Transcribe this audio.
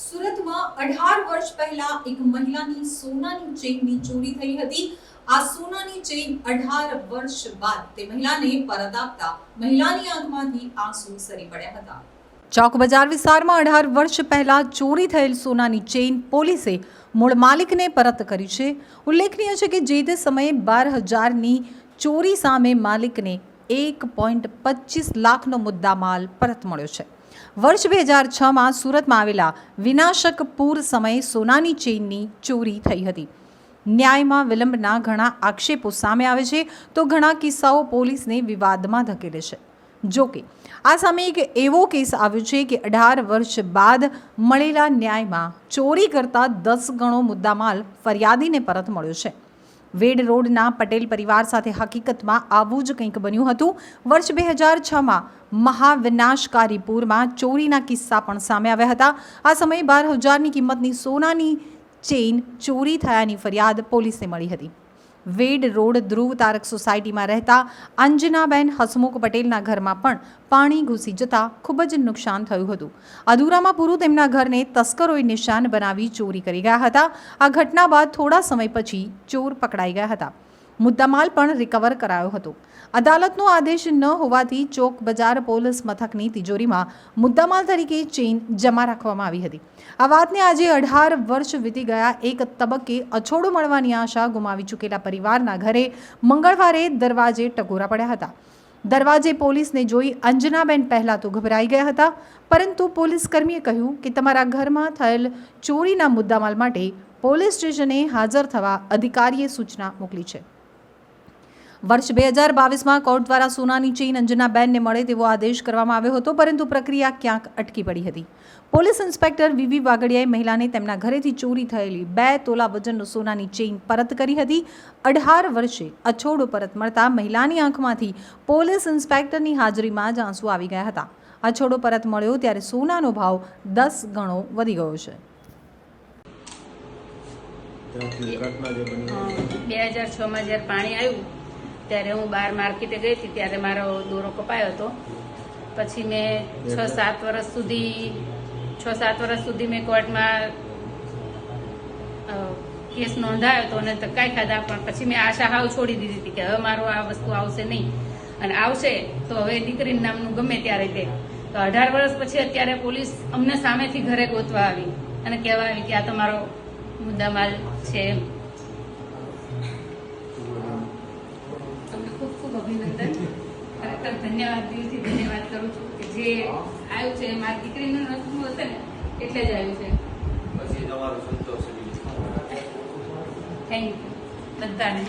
સુરતમાં 18 વર્ષ પહેલા એક મહિલાની સોનાની ચેઇનની ચોરી થઈ હતી। આ સોનાની ચેઇન 18 વર્ષ બાદ તે મહિલાને પરત આપતા મહિલાની આંખમાંથી આંસુ સરી પડ્યા હતા। ચોક બજાર વિસ્તારમાં 18 વર્ષ પહેલા ચોરી થયેલ સોનાની ચેઇન પોલીસે મૂળ માલિકને પરત કરી છે। ઉલ્લેખનીય છે કે જે તે સમયે 12,000ની ચોરી સામે માલિકને 1.25 લાખનો મુદ્દામાલ પરત મળ્યો છે। વર્ષ 2006માં સુરતમાં આવેલા વિનાશકપુર સમયે સોનાની ચેઇનની ચોરી થઈ હતી। ન્યાયમાં વિલંબના ઘણા આક્ષેપો સામે આવે છે તો ઘણા કિસ્સાઓ પોલીસને વિવાદમાં ધકેલે છે। જોકે આ સામે એક એવો કેસ આવ્યો છે કે 18 વર્ષ બાદ મળેલા ન્યાયમાં ચોરી કરતા 10 ગણો મુદ્દામાલ ફરિયાદીને પરત મળ્યો છે। વેડ રોડના પટેલ પરિવાર સાથે હકીકતમાં આવું જ કંઈક બન્યું હતું। વર્ષ 2006માં મહાવિનાશકારી પૂરમાં ચોરીના કિસ્સા પણ સામે આવ્યા હતા। આ સમયે 12,000ની કિંમતની સોનાની ચેઇન ચોરી થયાની ફરિયાદ પોલીસને મળી હતી। વેડ રોડ ધ્રુવ તારક સોસાયટીમાં રહેતા અંજનાબેન હસમુખ પટેલના ઘરમાં પણ પાણી ઘૂસી જતા ખૂબ જ નુકસાન થયું હતું। અધૂરામાં પૂરું તેમના ઘરને તસ્કરોએ નિશાન બનાવી ચોરી કરી ગયા હતા। આ ઘટના બાદ થોડા સમય પછી ચોર પકડાઈ ગયા હતા। મુદ્દામાલ પણ રિકવર કરાયો હતો। અદાલતનો આદેશ ન હોવાથી ચોક બજાર પોલીસ મથકની તિજોરીમાં મુદ્દામાલ તરીકે ચેઇન જમા રાખવામાં આવી હતી। આ વાતને આજે 18 વર્ષ વીતી ગયા એક તબક્કે અછોડો મળવાની આશા ગુમાવી ચૂકેલા પરિવારના ઘરે મંગળવારે દરવાજે ટકોરા પડ્યા હતા। દરવાજે પોલીસને જોઈ અંજનાબેન પહેલા તો ગભરાઈ ગયા હતા, પરંતુ પોલીસ કર્મીએ કહ્યું કે તમારા ઘરમાં થયેલ ચોરીના મુદ્દામાલ માટે પોલીસ સ્ટેશને હાજર થવા અધિકારીએ સૂચના મોકલી છે। વર્ષ 2022માં કોર્ટ દ્વારા સોનાની ચેઇન અંજનાબેનને મળે તેવો આદેશ કરવામાં આવ્યો હતો, પરંતુ પ્રક્રિયા ક્યાંક અટકી પડી હતી। પોલીસ ઇન્સ્પેક્ટર વીવી વાગડિયાએ મહિલાને તેમના ઘરેથી ચોરી થયેલી 2 તોલા વજનનો સોનાની ચેઇન પરત કરી હતી। 18 વર્ષે અછોડો પરત મળતા મહિલાની આંખમાંથી પોલીસ ઇન્સ્પેક્ટરની હાજરીમાં જ આંસુ આવી ગયા હતા। અછોડો પરત મળ્યો ત્યારે સોનાનો ભાવ 10 ગણો વધી ગયો છે। 2006માં જ્યારે પાણી આવ્યું ત્યારે હું બહાર માર્કેટે ગઈ હતી, ત્યારે મારો દોરો કપાયો હતો। પછી મેં 6-7 વર્ષ સુધી મેં કોર્ટમાં કેસ નોંધાયો હતો અને ધક્કા ખાધા, પણ પછી મેં આશા હાવ છોડી દીધી હતી કે હવે મારો આ વસ્તુ આવશે નહીં, અને આવશે તો હવે દીકરીના નામનું ગમે ત્યારે તે। તો 18 વર્ષ પછી અત્યારે પોલીસ અમને સામેથી ઘરે ગોતવા આવી અને કહેવા આવી કે આ તમારો મુદ્દામાલ છે એમ। તમને ખૂબ ખૂબ અભિનંદન, ખરેખર ધન્યવાદ, દિલથી ધન્યવાદ કરું છું કે જે આવ્યું છે મારી દીકરીનું નસીબ હશે ને એટલે જ આવ્યું છે। પછી તમારો સંતોષ થેન્ક યુ બધાને।